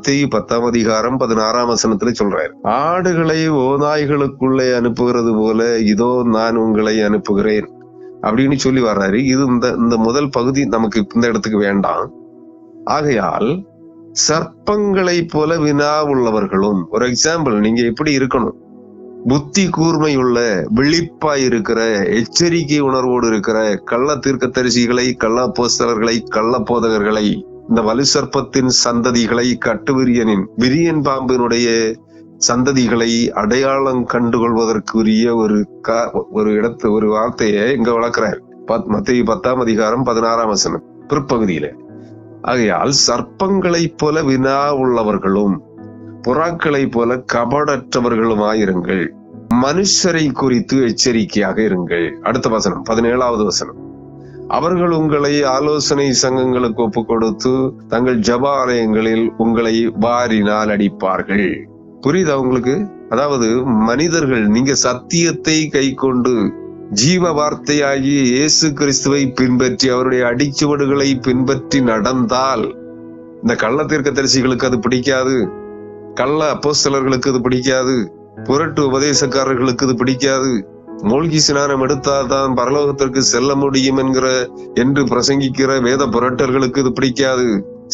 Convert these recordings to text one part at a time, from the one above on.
10:16 சொல்றாரு, ஆடுகளை ஓநாய்களுக்குள்ளே அனுப்புகிறது போல இதோ நான் உங்களை அனுப்புகிறேன் அப்படின்னு சொல்லி வர்றாரு. இது இந்த முதல் பகுதி நமக்கு இந்த இடத்துக்கு வேண்டாம். ஆகையால் சர்ப்பங்களை போல வினா உள்ளவர்களும், ஒரு எக்ஸாம்பிள், நீங்க எப்படி இருக்கணும், புத்தி கூர்மை உள்ள, விழிப்பாய் இருக்கிற, எச்சரிக்கை உணர்வோடு இருக்கிற கள்ள தீர்க்கதரிசிகளை, கள்ள அப்போஸ்தலர்களை, கள்ள போதகர்களை, இந்த வலு சர்ப்பத்தின் சந்ததிகளை, கட்டுவிரியனின் விரியன் பாம்பினுடைய சந்ததிகளை அடையாளம் கண்டுகொள்வதற்குரிய ஒரு வார்த்தையை இங்க வளர்க்கிறார். மத்தேயு 10:16 பிற்பகுதியில. ஆகையால் சர்ப்பங்களை போல வினா உள்ளவர்களும் புறாக்களை போல கபடற்றவர்களுமாயிருங்கள், மனுஷரை குறித்து எச்சரிக்கையாக இருங்கள். அடுத்த வசனம் 17 அவர்கள் உங்களை ஆலோசனை சங்கங்களுக்கு ஒப்பு கொடுத்து தங்கள் ஜப ஆலயங்களில் உங்களை வாரினால் அடிப்பார்கள். புரியுதா உங்களுக்கு? அதாவது மனிதர்கள், நீங்க சத்தியத்தை கை கொண்டு ஜீவ வார்த்தையாகி இயேசு கிறிஸ்துவை பின்பற்றி அவருடைய அடிச்சுவடுகளை பின்பற்றி நடந்தால், இந்த கள்ள தீர்க்கதரிசிகளுக்கு அது பிடிக்காது, கள்ள அப்போஸ்தலர்களுக்கு இது பிடிக்காது, புரட்டு உபதேசக்காரர்களுக்கு இது பிடிக்காது, மூழ்கி ஸ்நானம் எடுத்தால்தான் பரலோகத்திற்கு செல்ல முடியும் என்று பிரசங்கிக்கிற வேத புரட்டர்களுக்கு இது பிடிக்காது.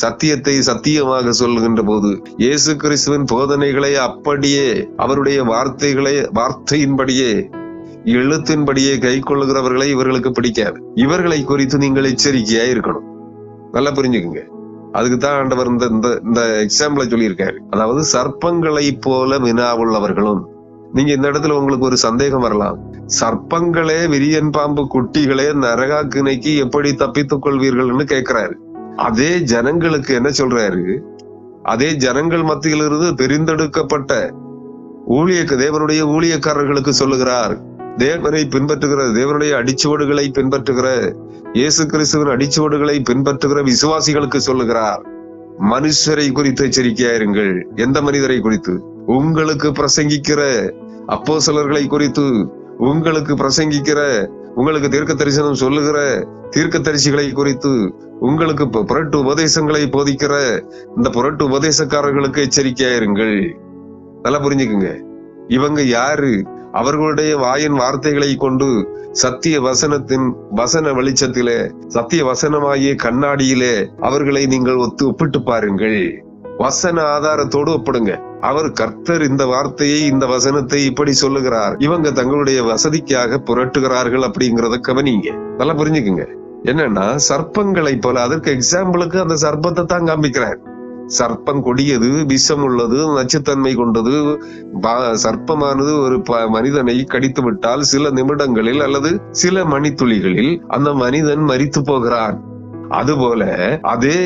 சத்தியத்தை சத்தியமாக சொல்லுகின்ற போது இயேசு கிறிஸ்துவின் போதனைகளை அப்படியே அவருடைய வார்த்தையின்படியே எழுத்தின்படியே கை கொள்ளுகிறவர்களை இவர்களுக்கு பிடிக்காது. இவர்களை குறித்து நீங்கள் எச்சரிக்கையா இருக்கணும். நல்லா புரிஞ்சுக்குங்க. அதுக்குதான் ஆண்டவர் இந்த எக்ஸாம்பிள சொல்லியிருக்காரு. அதாவது சர்ப்பங்களை போல வினா உள்ளவர்களும். நீங்க இந்த இடத்துல உங்களுக்கு ஒரு சந்தேகம் வரலாம், சர்ப்பங்களே விரியன் பாம்பு குட்டிகளே நரகாக்கினைக்கு எப்படி தப்பித்துக் கொள்வீர்கள்னு கேட்கிறாரு. அதே ஜனங்களுக்கு என்ன சொல்றாரு, அதே ஜனங்கள் மத்தியிலிருந்து தெரிந்தெடுக்கப்பட்ட தேவனுடைய ஊழியக்காரர்களுக்கு சொல்லுகிறார். தேவனை பின்பற்றுகிற, தேவனுடைய அடிச்சுவடுகளை பின்பற்றுகிற, இயேசு கிறிஸ்துவின் அடிச்சுவடுகளை பின்பற்றுகிற விசுவாசிகளுக்கு சொல்லுகிறார், மனுஷரை குறித்து எச்சரிக்கையா இருங்கள். எந்த மனிதரை குறித்து? உங்களுக்கு பிரசங்கிக்கிற அப்போஸ்தலர்களை குறித்து, உங்களுக்கு பிரசங்கிக்கிற, உங்களுக்கு தீர்க்க தரிசனம் சொல்லுகிற தீர்க்கதரிசிகளை குறித்து, உங்களுக்கு புரட்டு உபதேசங்களை போதிக்கிற இந்த புரட்டு உபதேசக்காரர்களுக்கு எச்சரிக்கையா இருங்கள். நல்லா புரிஞ்சுக்குங்க. இவங்க யாரு? அவர்களுடைய வாயின் வார்த்தைகளை கொண்டு சத்திய வசனத்தின் வசன வெளிச்சத்திலே, சத்திய வசனமாகிய கண்ணாடியிலே அவர்களை நீங்கள் ஒப்பிட்டு பாருங்கள். வசன ஆதாரத்தோடு ஒப்பிடுங்க. அவர் கர்த்தர் இந்த வார்த்தையை, இந்த வசனத்தை இப்படி சொல்லுகிறார், இவங்க தங்களுடைய வசதிக்காக புரட்டுகிறார்கள் அப்படிங்கறத கவனிங்க. நல்லா புரிஞ்சுக்குங்க. என்னன்னா சர்ப்பங்களை போல, அதற்கு எக்ஸாம்பிளுக்கு அந்த சர்ப்பத்தை தான் காமிக்கிறார். சர்ப்பம் கொடியது, விஷம் உள்ளது, நச்சுத்தன்மை கொண்டது. சர்ப்பமானது ஒரு மனிதனை கடித்து விட்டால் சில நிமிடங்களில் அல்லது சில மணித்துளிகளில் அந்த மனிதன் மரித்து போகிறான். அதுபோல அதே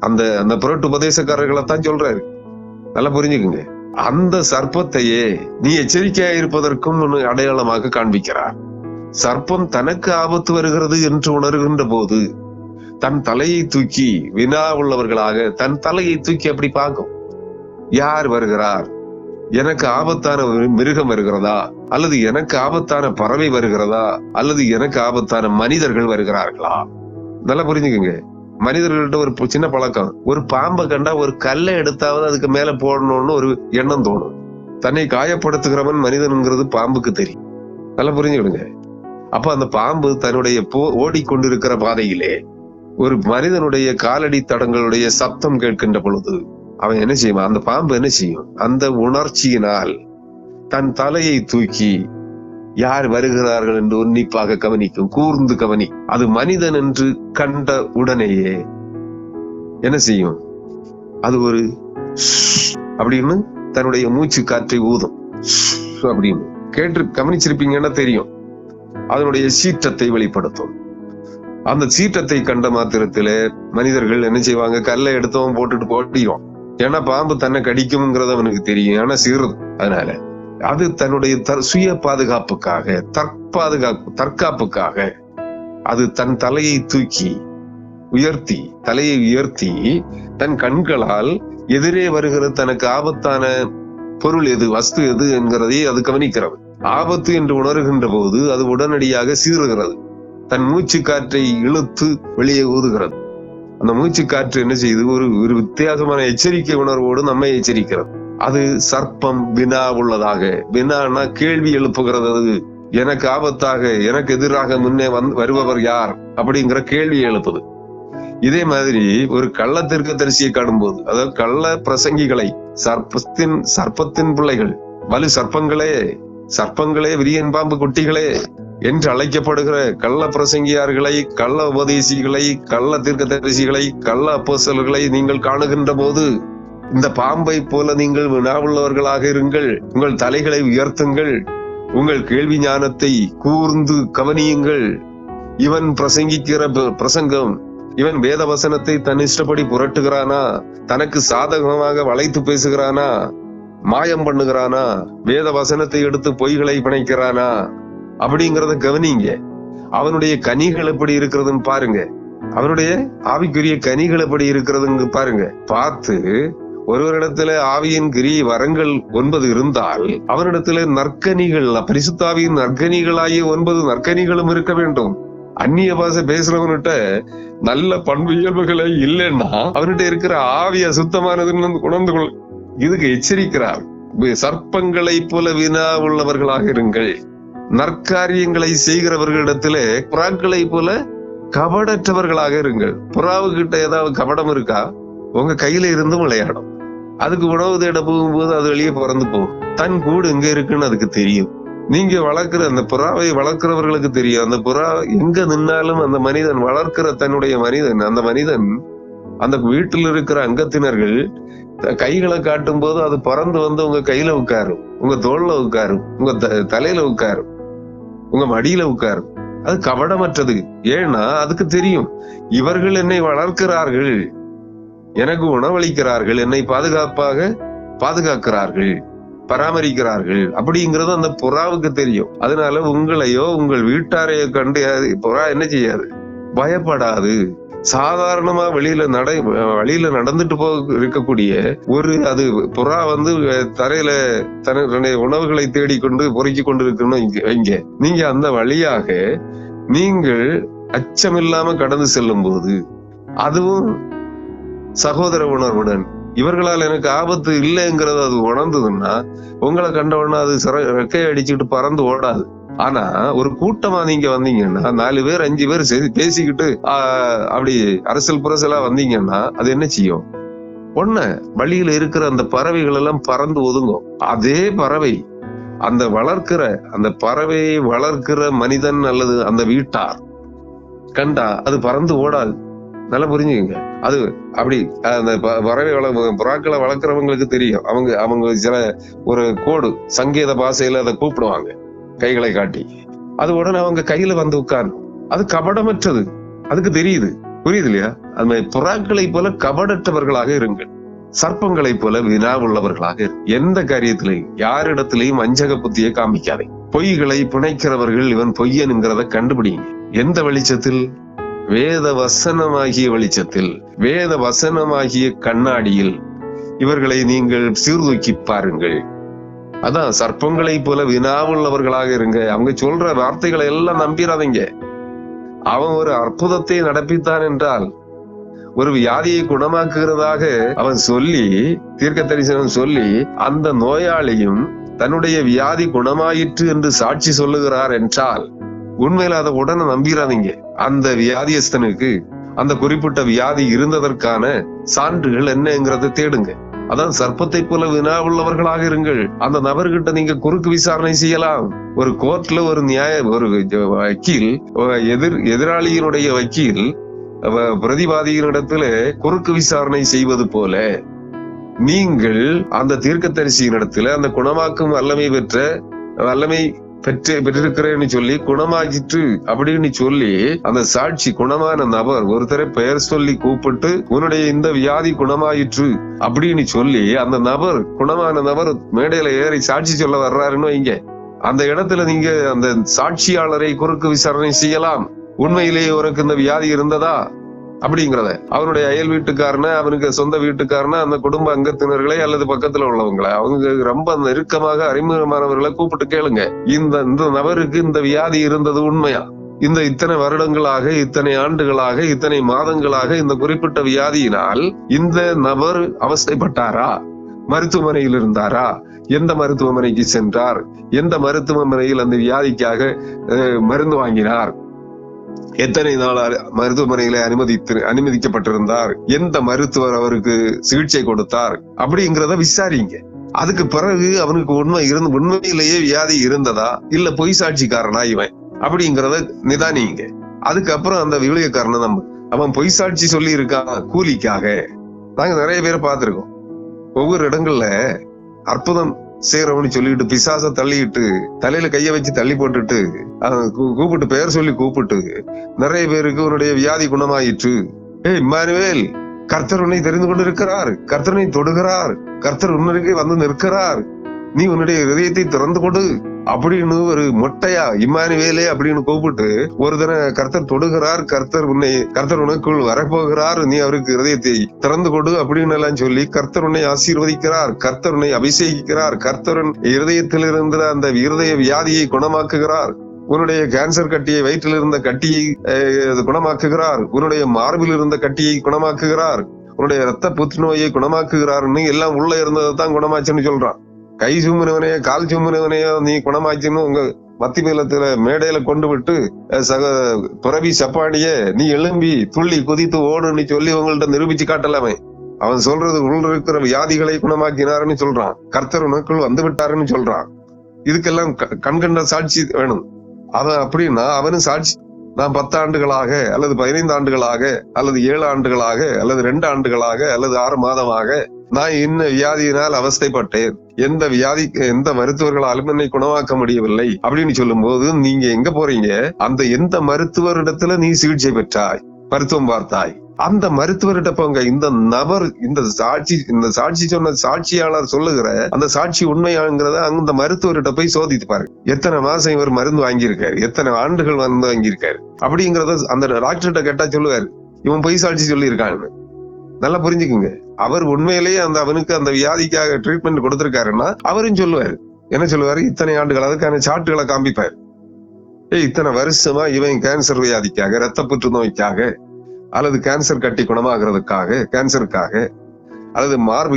அந்த புரட்டு உபதேசக்காரர்களை தான் சொல்றாரு. நல்லா புரிஞ்சுக்குங்க. அந்த சர்ப்பத்தையே நீ எச்சரிக்கையா இருப்பதற்கும் அடையாளமாக காண்பிக்கிறார். சர்ப்பம் தனக்கு ஆபத்து வருகிறது என்று உணர்கின்ற போது தன் தலையை தூக்கி, வினா உள்ளவர்களாக தன் தலையை தூக்கி அப்படி பார்க்கும். யார் வருகிறார்? எனக்கு ஆபத்தான மிருகம் வருகிறதா, அல்லது எனக்கு ஆபத்தான பறவை வருகிறதா, அல்லது எனக்கு ஆபத்தான மனிதர்கள் வருகிறார்களா? நல்லா புரிஞ்சுக்குங்க. மனிதர்கள்ட்ட ஒரு சின்ன பழக்கம், ஒரு பாம்பை கண்டா ஒரு கல்லை எடுத்தாவது அதுக்கு மேல போடணும்னு ஒரு எண்ணம் தோணும். தன்னை காயப்படுத்துகிறவன் மனிதன்ங்கிறது பாம்புக்கு தெரியும். நல்லா புரிஞ்சுக்கிடுங்க. அப்ப அந்த பாம்பு தன்னுடைய ஓடிக்கொண்டிருக்கிற பாதையிலே ஒரு மனிதனுடைய காலடி தடங்களுடைய சப்தம் கேட்கின்ற பொழுது அவன் என்ன செய்வான்? அந்த பாம்பு என்ன செய்யும்? அந்த உணர்ச்சியினால் தன் தலையை தூக்கி யார் வருகிறார்கள் என்று உன்னிப்பாக கவனிக்கும், கூர்ந்து கவனி. அது மனிதன் என்று கண்ட உடனேயே என்ன செய்யும்? அது ஒரு அப்படின்னு தன்னுடைய மூச்சு காற்றை ஊதும். அப்படின்னு கேட்டு கவனிச்சிருப்பீங்கன்னா தெரியும். அதனுடைய சீற்றத்தை வெளிப்படுத்தும். அந்த சீற்றத்தை கண்ட மாத்திரத்திலே மனிதர்கள் என்ன செய்வாங்க? கல்லை எடுத்தவன் போட்டுட்டு போட்டியும். ஏன்னா பாம்பு தன்னை கடிக்கும்ங்கிறது அவனுக்கு தெரியும். ஆனா சீருது. அதனால அது தன்னுடைய சுய பாதுகாப்புக்காக, தற்காப்புக்காக அது தன் தலையை தூக்கி தலையை உயர்த்தி தன் கண்களால் எதிரே வருகிற தனக்கு ஆபத்தான பொருள் எது, வஸ்து எது என்கிறதை அது கவனிக்கிறது. ஆபத்து என்று உணர்கின்ற போது அது உடனடியாக சீறுகிறது. தன் மூச்சு காற்றை இழுத்து வெளியே ஊதுகிறது. அந்த மூச்சு காற்று என்ன செய்யுது? ஒரு வித்தியாசமான எச்சரிக்கை உணர்வோடு நம்மை எச்சரிக்கிறது. அது சர்ப்பம் வினா உள்ளதாக. வினானா கேள்வி எழுப்புகிறது. அது எனக்கு ஆபத்தாக, எனக்கு எதிராக முன்னே வருபவர் யார் அப்படிங்கிற கேள்வி எழுப்புது. இதே மாதிரி ஒரு கள்ள தீர்க்கதரிசியை காணும்போது, அதாவது கள்ள பிரசங்கிகளை, சர்ப்பத்தின் பிள்ளைகள், வலு சர்ப்பங்களே விரியன் பாம்பு குட்டிகளே என்று அழைக்கப்படுகிற கள்ள பிரசங்கியார்களை, கள்ள உபதேசிகளை, கள்ள தீர்க்கதரிசிகளை, கள்ள அப்போஸ்தலர்களை நீங்கள் காணுகின்ற போது, இந்த பாம்பை போல நீங்கள் வினாவுள்ளவர்களாக இருங்கள். உங்கள் தலைகளை உயர்த்துங்கள். உங்கள் கேள்வி ஞானத்தை கூர்ந்து கவனியுங்கள். இவன் பிரசங்கிக்கிற பிரசங்கம், இவன் வேத வசனத்தை தன் இஷ்டப்படி புரட்டுகிறானா? தனக்கு சாதகமாக வளைத்து பேசுகிறானா? மாயம் பண்ணுகிறானா? வேத வசனத்தை எடுத்து பொய்களை பிணைக்கிறானா? அப்படிங்கறத கவனிங்க. அவனுடைய கனிகள் எப்படி இருக்கிறதுன்னு பாருங்க. அவனுடைய ஆவிக்குரிய கனிகள் எப்படி இருக்கிறதுன்னு பாருங்க. பார்த்து ஒருவரிடத்துல ஆவியின் கிரி வரங்கள் 9 இருந்தால் அவனிடத்துல நற்கனிகள், பரிசுத்தாவியின் நற்கனிகளாகிய 9 நற்கனிகளும் இருக்க வேண்டும். அந்நிய பாஷை பேசுறவன்கிட்ட நல்ல பண்பு இயல்புகளை இல்லைன்னா அவன்கிட்ட இருக்கிற ஆவி அசுத்தமானதுன்னு உணர்ந்து கொள். இதுக்கு எச்சரிக்கிறார். சர்ப்பங்களை போல வினா உள்ளவர்களாக இருங்கள். நற்காரியங்களை செய்கிறவர்களிடத்திலே புறாக்களை போல கபடற்றவர்களாக இருங்கள். புறாவுகிட்ட ஏதாவது கபடம் இருக்கா? உங்க கையில இருந்தும் விளையாடும். அதுக்கு உணவு தேட போகும்போது அது வெளியே பறந்து போகும். தன் கூடு எங்க இருக்குன்னு அதுக்கு தெரியும். நீங்க வளர்க்கிற அந்த புறாவை வளர்க்கிறவர்களுக்கு தெரியும். அந்த புறா எங்க நின்னாலும் அந்த மனிதன் வளர்க்கிற தன்னுடைய அந்த மனிதன் அந்த வீட்டில் இருக்கிற அங்கத்தினர்கள் கைகளை காட்டும் போது அது பறந்து வந்து உங்க கையில உட்காரும், உங்க தோல்ல உட்காரும், உங்க தலையில உட்காரும், உங்க மடியில உட்காரும். அது கபடமற்றது. ஏன்னா அதுக்கு தெரியும், இவர்கள் என்னை வளர்க்கிறார்கள், எனக்கு உணவளிக்கிறார்கள், என்னை பாதுகாக்கிறார்கள், பராமரிக்கிறார்கள் அப்படிங்கிறது அந்த புறாவுக்கு தெரியும். அதனால உங்களையோ உங்கள் வீட்டாரையோ கண்டு புறா என்ன செய்யாது? பயப்படாது. சாதாரணமா வழியில நடந்துட்டு இருக்கக்கூடிய அது புறா தரையில தன்னுடைய உணவுகளை தேடிக்கொண்டு பொறுக்கி கொண்டு இருக்கணும். இங்க நீங்க அந்த வழியாக நீங்கள் அச்சமில்லாம கடந்து செல்லும் போது, அதுவும் சகோதர உணர்வுடன், இவர்களால் எனக்கு ஆபத்து இல்லைங்கிறது அது உணர்ந்ததுன்னா உங்களை கண்டவுடனே அது ரெக்கையை அடிச்சுக்கிட்டு பறந்து ஓடாது. ஆனா ஒரு கூட்டமா நீங்க வந்தீங்கன்னா, 4 பேர் 5 பேர் பேசிக்கிட்டு அப்படி அரசல் புரசலா வந்தீங்கன்னா அது என்ன செய்யும்? வழியில இருக்கிற அந்த பறவைகள் எல்லாம் பறந்து ஒதுங்கும். அதே பறவை அந்த பறவையை வளர்க்கிற மனிதன் அல்லது அந்த வீட்டார் கண்டா அது பறந்து ஓடாது. நல்லா புரிஞ்சுக்கங்க. அது அப்படி அந்த புறாக்களை வளர்க்கிறவங்களுக்கு தெரியும். அவங்க சில ஒரு கோடு சங்கேத பாஷையில அதை கூப்பிடுவாங்க, கைகளை காட்டி. அது உடனே அவங்க கையில வந்து உட்காரும். அது கபடமற்றது, அதுக்கு தெரியுது. புரியுது இல்லையா? அந்த புறாக்களை போல கபடற்றவர்களாக இருங்கள். சர்ப்பங்களை போல வினா உள்ளவர்களாக எந்த காரியத்திலையும் யாரிடத்திலையும் வஞ்சக புத்தியை காமிக்காதே. பொய்களை பிணைக்கிறவர்கள் இவன் பொய்யனுங்கிறத கண்டுபிடிங்க. எந்த வெளிச்சத்தில்? வேத வசனமாகிய வெளிச்சத்தில், வேத வசனமாகிய கண்ணாடியில் இவர்களை நீங்கள் சீர்தூக்கி பாருங்கள். அதான் சர்ப்பங்களை போல வினாவுள்ளவர்களாக இருங்க. அவங்க சொல்ற வார்த்தைகளை எல்லாம் நம்பிடாதீங்க. அவன் ஒரு அற்புதத்தை நடப்பித்தான் என்றால், ஒரு வியாதியை குணமாக்குகிறதாக அவன் சொல்லி, தீர்க்க தரிசனம் சொல்லி, அந்த நோயாளியும் தன்னுடைய வியாதி குணமாயிற்று என்று சாட்சி சொல்லுகிறார் என்றால், உண்மையில அதை உடனே நம்பிடாதீங்க. அந்த வியாதியஸ்தனுக்கு அந்த குறிப்பிட்ட வியாதி இருந்ததற்கான சான்றுகள் என்னங்கிறத தேடுங்க. அதான் சர்ப்பத்தை போல வினா உள்ளவர்களாக இருங்கள். அந்த நபர்கிட்ட நீங்க குறுக்கு விசாரணை செய்யலாம். ஒரு கோர்ட்ல ஒரு வக்கீல், எதிராளியினுடைய வக்கீல் பிரதிவாதியினிடத்துல குறுக்கு விசாரணை செய்வது போல, நீங்கள் அந்த தீர்க்கதரிசியினிடத்துல அந்த குணமாக்கும் வல்லமை பெற்றிருக்கிறேன்னு சொல்லி, குணமாகிட்டு அப்படின்னு சொல்லி, அந்த சாட்சி குணமான நபர் ஒருத்தரை பெயர் சொல்லி கூப்பிட்டு, உன்னுடைய இந்த வியாதி குணமாயிற்று அப்படின்னு சொல்லி, அந்த குணமான நபர் மேடையில ஏறி சாட்சி சொல்ல வர்றாருன்னு வைங்க. அந்த இடத்துல நீங்க அந்த சாட்சியாளரை குறுக்கு விசாரணை செய்யலாம். உண்மையிலேயே உனக்கு இந்த வியாதி இருந்ததா அப்படிங்கிறத அவனுடைய அயல் வீட்டுக்காரன, அவனுக்கு சொந்த வீட்டுக்காரன, அந்த குடும்ப அங்கத்தினர்களை அல்லது பக்கத்துல உள்ளவங்களை, அவங்க ரொம்ப நெருக்கமாக அறிமுகமானவர்களை கூப்பிட்டு கேளுங்க, இந்த நபருக்கு இந்த வியாதி இருந்தது உண்மையா? இந்த இத்தனை வருடங்களாக, இத்தனை ஆண்டுகளாக, இத்தனை மாதங்களாக இந்த குறிப்பிட்ட வியாதியினால் இந்த நபர் அவஸ்தைப்பட்டாரா? மருத்துவமனையில் இருந்தாரா? எந்த மருத்துவமனைக்கு சென்றார்? எந்த மருத்துவமனையில் அந்த வியாதிக்காக மருந்து வாங்கினார்? எத்தனை நாள் மருத்துவமனையில அனுமதிக்கப்பட்டிருந்தார்? எந்த மருத்துவர் அவருக்கு சிகிச்சை கொடுத்தார்? அப்படிங்கிறத விசாரிங்க. அதுக்கு பிறகு அவனுக்கு உண்மையிலேயே வியாதி இருந்ததா இல்ல பொய் சாட்சிக்காரனா இவன் அப்படிங்கிறத நிதானிங்க. அதுக்கப்புறம் அந்த விளையக்காரனை அவன் பொய் சாட்சி சொல்லி இருக்கான் கூலிக்காக. நாங்க நிறைய பேரை பார்த்திருக்கோம். ஒவ்வொரு இடங்கள்ல அற்புதம் செய்யறவன்னு சொல்லிட்டு பிசாச தள்ளிட்டு தலையில கைய வச்சு தள்ளி போட்டுட்டு கூப்பிட்டு பெயர் சொல்லி கூப்பிட்டு நிறைய பேருக்கு உன்னுடைய வியாதி குணமாயிற்று. இம்மானுவேல், கர்த்தர் உன்னை தெரிந்து கொண்டு இருக்கிறார், கர்த்தர் உன்னை தொடுகிறார், கர்த்தர் உன்னுக்கு வந்து நிற்கிறார், நீ உன்னுடைய இதயத்தை திறந்து கொடு அப்படின்னு ஒரு மொட்டையா இம்மானுவேலே அப்படின்னு கூப்பிட்டு ஒரு தடவை கர்த்தர் தொடுகிறார், கர்த்தர் உனக்குள் வரப்போகிறார், நீ அவருக்கு இதயத்தை திறந்து கொடு அப்படின்னு எல்லாம் சொல்லி கர்த்தர் உன்னை ஆசீர்வதிக்கிறார், கர்த்தர் உன்னை அபிஷேகிக்கிறார், கர்த்தரின் இருதயத்தில் இருந்த அந்த இருதய வியாதியை குணமாக்குகிறார், உன்னுடைய கேன்சர் கட்டியை, வயிற்றில் இருந்த கட்டியை குணமாக்குகிறார், உன்னுடைய மார்பில் இருந்த கட்டியை குணமாக்குகிறார், உன்னுடைய ரத்த புற்றுநோயை குணமாக்குகிறார்னு எல்லாம் உள்ள இருந்ததான் குணமாச்சுன்னு சொல்றான். கை சும்முனவனையோ கால் சும்முனவனையோ நீ குணமாச்சுன்னு உங்க மத்திமேலத்துல மேடையில கொண்டு விட்டு துறவி சப்பாடிய நீ எழும்பி துள்ளி குதித்து ஓடுன்னு சொல்லி உங்கள்ட்ட நிரூபிச்சு காட்டலாமே. அவன் சொல்றது உள்ள இருக்கிற வியாதிகளை குணமாக்கினாருன்னு சொல்றான், கர்த்தர் உனக்குள் வந்து விட்டாருன்னு சொல்றான். இதுக்கெல்லாம் கண்கண்ட சாட்சி வேணும். அவன் அப்படின்னா அவனும் சாட்சி, நான் 10 ஆண்டுகளாக அல்லது 15 ஆண்டுகளாக அல்லது 7 ஆண்டுகளாக அல்லது 2 ஆண்டுகளாக அல்லது 6 மாதமாக நான் இன்ன வியாதியினால் அவஸ்தைப்பட்டேன், எந்த மருத்துவர்களாலும் என்னை குணமாக்க முடியவில்லை அப்படின்னு சொல்லும் போது நீங்க எங்க போறீங்க? அந்த எந்த மருத்துவரிடத்துல நீ சிகிச்சை பெற்றாய், மருத்துவம் பார்த்தாய், அந்த மருத்துவர்கிட்ட போங்க. இந்த நபர் இந்த சாட்சி சொன்ன சாட்சியாளர் சொல்லுகிற அந்த சாட்சி உண்மையாங்கிறத அந்த மருத்துவர்கிட்ட போய் சோதித்து பாருங்க. எத்தனை மாசம் இவர் மருந்து வாங்கியிருக்காரு, எத்தனை ஆண்டுகள் மருந்து வாங்கியிருக்காரு அப்படிங்கறத அந்த டாக்டர்கிட்ட கேட்டா சொல்லுவாரு, இவன் பொய் சாட்சி சொல்லி இருக்கான்னு. நல்லா புரிஞ்சுக்குங்க. அவர் உண்மையிலேயே அவனுக்கு அந்த வியாதிக்காக ட்ரீட்மெண்ட் கொடுத்திருக்காருன்னா அவரும் சொல்லுவாரு. என்ன சொல்லுவாரு? இத்தனை ஆண்டுகள் அதுக்கான சாட்டுகளை காண்பிப்பாரு. இத்தனை வருஷமா இவன் கேன்சர் வியாதிக்காக, ரத்த புற்றுநோய்க்காக அல்லது கேன்சர் கட்டி குணமாகிறதுக்காக, கேன்சருக்காக அல்லது மார்பு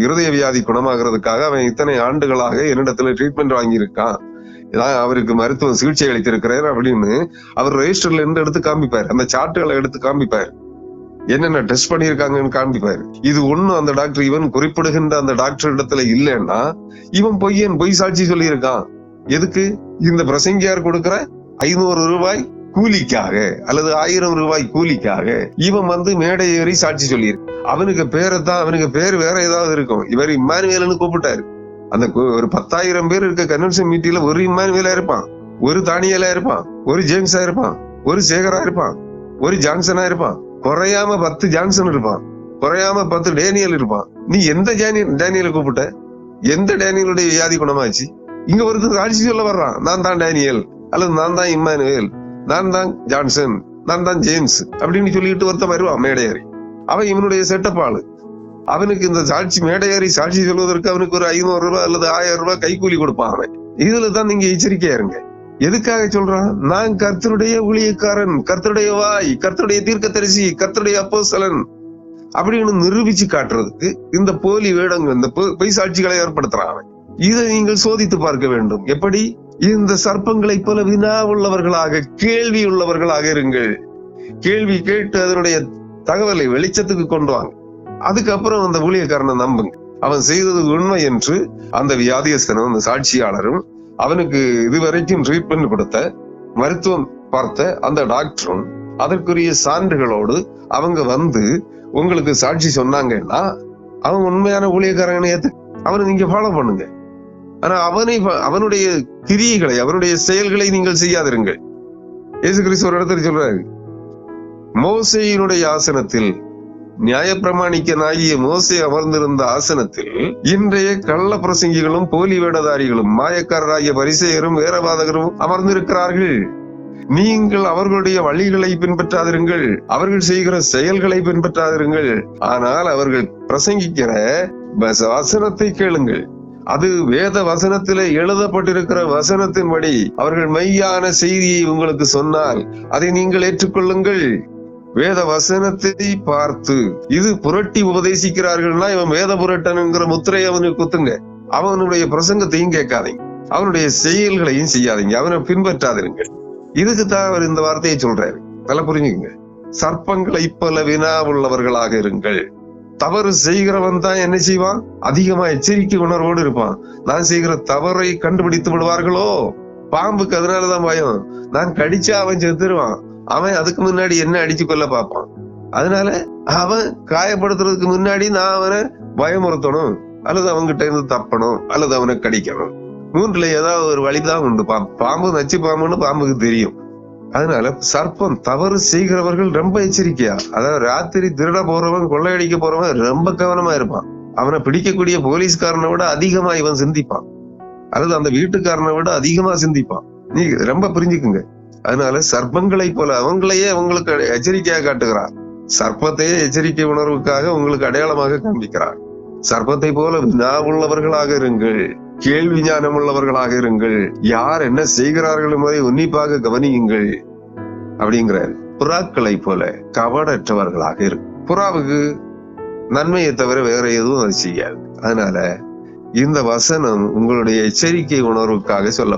இருதய வியாதி குணமாகிறதுக்காக அவன் இத்தனை ஆண்டுகளாக என்னிடத்துல ட்ரீட்மெண்ட் வாங்கியிருக்கான், நான் அவருக்கு மருத்துவ சிகிச்சை அளித்திருக்கிறேன் அப்படின்னு அவர் ரெஜிஸ்டர்ல இருந்து எடுத்து காண்பிப்பாரு. அந்த சார்ட்டுகளை எடுத்து காண்பிப்பாரு, என்னென்ன டெஸ்ட் பண்ணிருக்காங்கன்னு காண்பிப்பாரு. இது ஒண்ணும் அந்த டாக்டர் இவன் குறிப்பிடுகின்ற அந்த டாக்டர் இடத்துல இல்லைன்னா இவன் பொய் சாட்சி சொல்லி இருக்கான். எதுக்கு? இந்த பிரசங்கியார் கொடுக்கிற 500 ரூபாய் கூலிக்காக அல்லது 1000 ரூபாய் கூலிக்காக இவன் மேடை ஏறி சாட்சி சொல்லியிருக்கு. அவனுக்கு பேர் வேற ஏதாவது இருக்கும். இவர் இம்மானுவேல்னு கூப்பிட்டாரு. அந்த ஒரு 10,000 பேர் இருக்க கன்வென்ஷன் மீட்டிங்ல ஒரு இம்மானுவேலா இருப்பான், ஒரு தானியலா இருப்பான், ஒரு ஜேம்ஸா இருப்பான், ஒரு சேகரா இருப்பான், ஒரு ஜான்சனா இருப்பான், குறையாம 10 ஜான்சன் இருப்பான், குறையாம 10 டேனியல் இருப்பான். நீ எந்த டேனியலை கூப்பிட்ட? எந்த டேனியலுடைய வியாதி குணமாச்சு? இங்க ஒருத்தர் சாட்சி சொல்ல வர்றான், நான் தான் டேனியல் அல்லது நான் தான் இம்மானுவேல், நான் தான் ஜான்சன், நான் தான் ஜேம்ஸ் அப்படின்னு சொல்லிட்டு ஒருத்தன் வருவான் மேடையேறி. அவன் இவனுடைய செட்டப் ஆளு. அவனுக்கு இந்த சாட்சி மேடையேறி சாட்சி சொல்வதற்கு அவனுக்கு ஒரு 500 ரூபாய் அல்லது 1000 ரூபாய் கைக்கூலி கொடுப்பான். அவன் இதுலதான் நீங்க எச்சரிக்கையா இருங்க. எதுக்காக சொல்றான்? நான் கர்த்தருடைய ஊழியக்காரன், கர்த்தருடைய வாய், கர்த்தருடைய தீர்க்கதரிசி, கர்த்தருடைய அப்போஸ்தலன் அப்படின்னு நிரூபிச்சு காட்டுறதுக்கு இந்த போலி வேடங்கள், இந்த பொய் சாட்சிகளை ஏற்படுத்துறான். இதை நீங்கள் சோதித்து பார்க்க வேண்டும். எப்படி? இந்த சர்ப்பங்களை போல வினா உள்ளவர்களாக, கேள்வி உள்ளவர்களாக இருங்கள். கேள்வி கேட்டு அதனுடைய தகவலை வெளிச்சத்துக்கு கொண்டு வாங்க. அதுக்கப்புறம் அந்த ஊழியக்காரனை நம்புங்க. அவன் செய்தது உண்மை என்று அந்த வியாதியஸ்தனும் அந்த சாட்சியாளரும் அவனுக்கு இதுவரைக்கும் ட்ரீட்மெண்ட் கொடுத்த, மருத்துவம் பார்த்த அந்த டாக்டரும் அதற்குரிய சான்றுகளோடு அவங்க உங்களுக்கு சாட்சி சொன்னாங்கன்னா அவன் உண்மையான ஊழியக்காரனை அவனை நீங்க ஃபாலோ பண்ணுங்க. ஆனா அவனுடைய கிரியைகளை, அவனுடைய செயல்களை நீங்கள் செய்யாதிருங்கள். இயேசு கிறிஸ்து ஒரு இடத்துல சொல்றாரு, மோசேயினுடைய ஆசனத்தில், நியாயப்பிரமாணிக்கனாகிய மோசே அமர்ந்திருந்த ஆசனத்தில் இன்றைய கள்ள பிரசங்கிகளும் போலி வேடதாரிகளும் மாயக்காரராகிய பரிசேயரும் வேறவாதகரும் அமர்ந்திருக்கிறார்கள். நீங்கள் அவர்களுடைய வழிகளை பின்பற்றாதிருங்கள், அவர்கள் செய்கிற செயல்களை பின்பற்றாதிருங்கள். ஆனால் அவர்கள் பிரசங்கிக்கிற வசனத்தை கேளுங்கள், அது வேத வசனத்திலே எழுதப்பட்டிருக்கிற வசனத்தின்படி அவர்கள் மெய்யான செய்தியை உங்களுக்கு சொன்னால் அதை நீங்கள் ஏற்றுக்கொள்ளுங்கள். வேத வசனத்தை பார்த்து இது புரட்டி உபதேசிக்கிறார்கள்னா இவன் வேத புரட்டனுங்கிற முத்திரையை அவனுக்கு குத்துங்க. அவனுடைய பிரசங்கத்தையும் கேட்காதீங்க, அவனுடைய செயல்களையும் செய்யாதீங்க, அவனை பின்பற்றாதிருங்கள். இதுக்குத்தான் அவர் இந்த வார்த்தையை சொல்றாரு. நல்லா புரிஞ்சுங்க. சர்ப்பங்களை போல வினா உள்ளவர்களாக இருங்கள். தவறு செய்கிறவன் தான் என்ன செய்வான்? அதிகமா எச்சரிக்கை உணர்வோடு இருப்பான். நான் செய்கிற தவறை கண்டுபிடித்து விடுவார்களோ. பாம்புக்கு அதனாலதான் பயம். நான் கடிச்சா அவன் செத்துருவான். அவன் அதுக்கு முன்னாடி என்ன அடிச்சு கொள்ள பார்ப்பான். அதனால அவன் காயப்படுத்துறதுக்கு முன்னாடி நான் அவனை பயமுறுத்தணும், அல்லது அவன்கிட்ட இருந்து தப்பணும், அல்லது அவனை கடிக்கணும். மூன்றுல ஏதாவது ஒரு வழிதான் உண்டு. பாம்பு நச்சு பாம்புன்னு பாம்புக்கு தெரியும். அதனால சர்ப்பம் தவறு செய்கிறவர்கள் ரொம்ப எச்சரிக்கையா, அதாவது ராத்திரி திருட போறவன், கொள்ளையடிக்க போறவன் ரொம்ப கவனமா இருப்பான். அவனை பிடிக்கக்கூடிய போலீஸ்காரனை விட அதிகமா இவன் சிந்திப்பான், அல்லது அந்த வீட்டுக்காரனை விட அதிகமா சிந்திப்பான். நீ ரொம்ப புரிஞ்சுக்குங்க. அதனால சர்ப்பங்களை போல அவங்களையே உங்களுக்கு எச்சரிக்கையா காட்டுகிறார். சர்ப்பத்தையே எச்சரிக்கை உணர்வுக்காக உங்களுக்கு அடையாளமாக காண்பிக்கிறார். சர்ப்பத்தை போல உள்ளவர்களாக இருங்கள், கேள்வி ஞானம் உள்ளவர்களாக இருங்கள், யார் என்ன செய்கிறார்கள் என்பதை உன்னிப்பாக கவனியுங்கள் அப்படிங்கிறார். புறாக்களை போல கவடற்றவர்களாக இருக்கும். புறாவுக்கு நன்மையை தவிர வேற எதுவும் அது செய்யாது. அதனால இந்த வசனம் உங்களுடைய எச்சரிக்கை உணர்வுக்காக சொல்ல.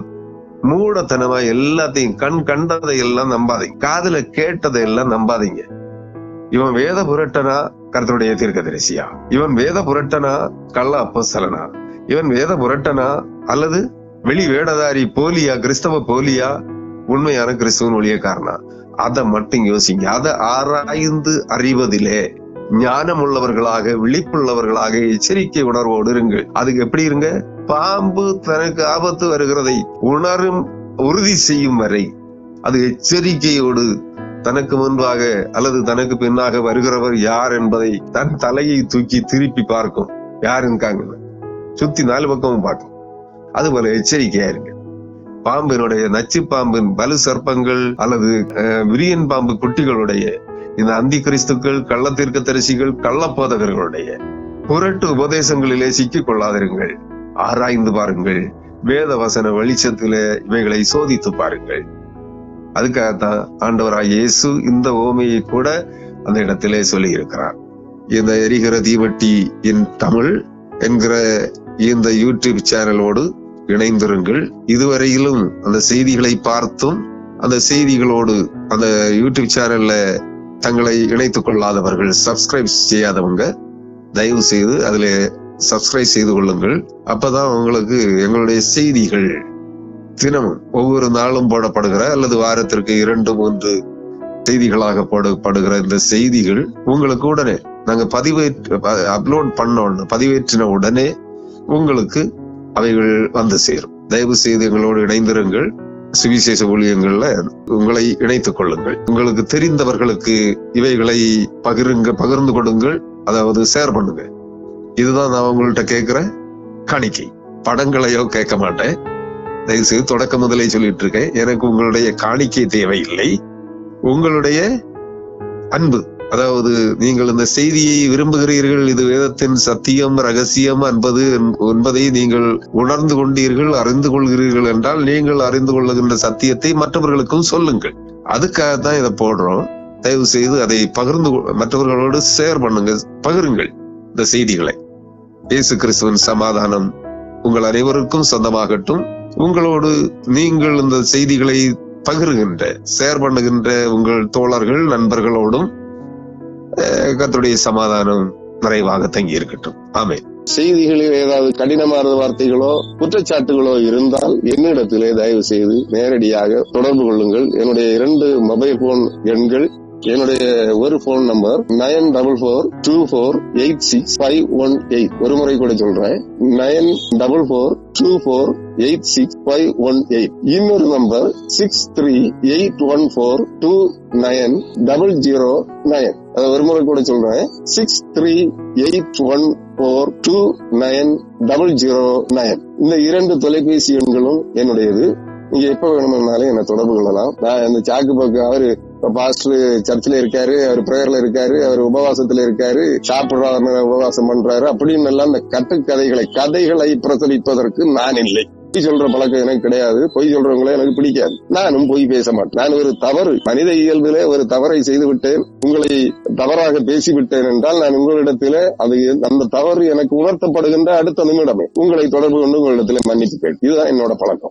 மூடத்தனமா எல்லாத்தையும் கண்டதை எல்லாம் நம்பாதீங்க, காதுல கேட்டதை எல்லாம் நம்பாதீங்க. இவன் வேத புரட்டனா கர்த்தருடைய தீர்க்கதரிசியா, இவன் வேத புரட்டனா கள்ள அப்போஸ்தலனா, இவன் வேத புரட்டனா அல்லது வெளி வேடதாரி போலியா, கிறிஸ்தவ போலியா, உண்மையான கிறிஸ்துவன் ஊழியக்காரனா, அதை மட்டும் யோசிங்க. அதை ஆராய்ந்து அறிவதிலே ஞானம் உள்ளவர்களாக, விழிப்புள்ளவர்களாக, எச்சரிக்கை உணர்வோடு இருங்கள். அதுக்கு எப்படி இருங்க? பாம்பு தனக்கு ஆபத்து வருகிறதை உறுதி செய்யும் வரை அது எச்சரிக்கையோடு தனக்கு முன்பாக அல்லது தனக்கு பின்னாக வருகிறவர் யார் என்பதை தன் தலையை தூக்கி திருப்பி பார்க்கும். யார் இருக்காங்க சுத்தி 4 பக்கமும் பார்க்கும். அது போல எச்சரிக்கையா இருங்க. பாம்பினுடைய நச்சு பாம்பின் வலு சர்ப்பங்கள் அல்லது விரியன் பாம்பு குட்டிகளுடைய இந்த அந்தி கிறிஸ்துக்கள், கள்ள தீர்க்கதரிசிகள், கள்ள போதகர்களுடைய புரட்டு உபதேசங்களிலே சிக்கிக் கொள்ளாதிருங்கள். ஆராய்ந்து பாருங்கள். வேத வசன வெளிச்சத்திலே இவைகளை சோதித்து பாருங்கள். அதுக்காகத்தான் ஆண்டவராய் இயேசு இந்த ஓமையை கூட அந்த இடத்திலே சொல்லி இருக்கிறார். இந்த எரிகிற தீவட்டி இன் தமிழ் என்கிற இந்த யூடியூப் சேனலோடு இணைந்திருங்கள். இதுவரையிலும் அந்த செய்திகளை பார்த்தும் அந்த செய்திகளோடு அந்த யூடியூப் சேனல்ல தங்களை இணைத்துக் கொள்ளாதவர்கள், சப்ஸ்கிரைப் செய்யாதவங்க தயவு செய்து அதுல சப்ஸ்கிரைப் செய்து கொள்ளுங்கள். அப்பதான் உங்களுக்கு எங்களுடைய செய்திகள் தினமும் ஒவ்வொரு நாளும் போடப்படுகிற அல்லது வாரத்திற்கு 2-3 செய்திகளாக போடப்படுகிற இந்த செய்திகள் உங்களுக்கு உடனே நாங்க அப்லோட் பதிவேற்றின உடனே உங்களுக்கு அவைகள் வந்து சேரும். தயவு செய்து எங்களோடு இணைந்திருங்கள். சுவிசேஷ ஊழியங்கள்ல உங்களை இணைத்துக் கொள்ளுங்கள். உங்களுக்கு தெரிந்தவர்களுக்கு இவைகளை பகிர்ந்து கொடுங்கள், அதாவது ஷேர் பண்ணுங்க. இதுதான் நான் உங்கள்கிட்ட கேட்கிற காணிக்கை. படங்களையோ கேட்க மாட்டேன். தயவு செய்து தொடக்க முதலே சொல்லிட்டு இருக்கேன், எனக்கு உங்களுடைய காணிக்கை தேவையில்லை. உங்களுடைய அன்பு, அதாவது நீங்கள் இந்த செய்தியை விரும்புகிறீர்கள், இது வேதத்தின் சத்தியம், ரகசியம் என்பதை நீங்கள் உணர்ந்து கொண்டீர்கள், அறிந்து கொள்கிறீர்கள் என்றால் நீங்கள் அறிந்து கொள்ளுகின்ற சத்தியத்தை மற்றவர்களுக்கும் சொல்லுங்கள். அதுக்காகத்தான் இதை போடுறோம். தயவு செய்து அதை மற்றவர்களோடு ஷேர் பண்ணுங்க, பகிருங்கள் இந்த செய்திகளை. இயேசு கிறிஸ்துவின் சமாதானம் உங்கள் அனைவருக்கும் சொந்தமாகட்டும். உங்களோடு நீங்கள் இந்த செய்திகளை பகிர்கின்ற, ஷேர் பண்ணுகின்ற உங்கள் தோழர்கள், நண்பர்களோடும் கர்த்தருடைய சமாதானம் நிறைவாக தங்கி இருக்கட்டும். ஆமென். செய்திகளில் ஏதாவது கடினமான வார்த்தைகளோ குற்றச்சாட்டுகளோ இருந்தால் என்னிடத்திலே தயவு செய்து நேரடியாக தொடர்பு கொள்ளுங்கள். என்னுடைய 2 மொபைல் போன் எண்கள், என்னுடைய ஒரு போன் நம்பர் 9424865518. ஒரு முறை கூட சொல்றேன், 9424865518. இன்னொரு நம்பர் 6381429009. அதை ஒரு முறை கூட சொல்றேன், 6381429009. இந்த 2 தொலைபேசி எண்களும் என்னுடையது. நீங்க எப்ப வேணும்னாலும் என்ன தொடர்பு கொள்ளலாம். நான் அந்த சாக்கு பக்கம் அவரு பாஸ்டர் சர்ச்சில் இருக்காரு, அவர் பிரேயர்ல இருக்காரு, அவர் உபவாசத்துல இருக்காரு, சாப்பிடுறாரு, உபவாசம் பண்றாரு அப்படின்னு எல்லாம் அந்த கதைகளை பிரசரிப்பதற்கு நான் இல்லை. பொய் சொல்ற பழக்கம் எனக்கு கிடையாது. பொய் சொல்றவங்களே எனக்கு பிடிக்காது. நானும் பொய் பேச மாட்டேன். நான் ஒரு தவறு, மனித இயல்பிலே ஒரு தவறை செய்து விட்டேன், உங்களை தவறாக பேசிவிட்டேன் என்றால் நான் உங்களிடத்திலே அந்த தவறு எனக்கு உணர்த்தப்படுகின்ற அடுத்த நிமிடமே உங்களை தொடர்பு கொண்டு உங்களிடத்திலே மன்னிப்பு கேட்கும். இதுதான் என்னோட பழக்கம்.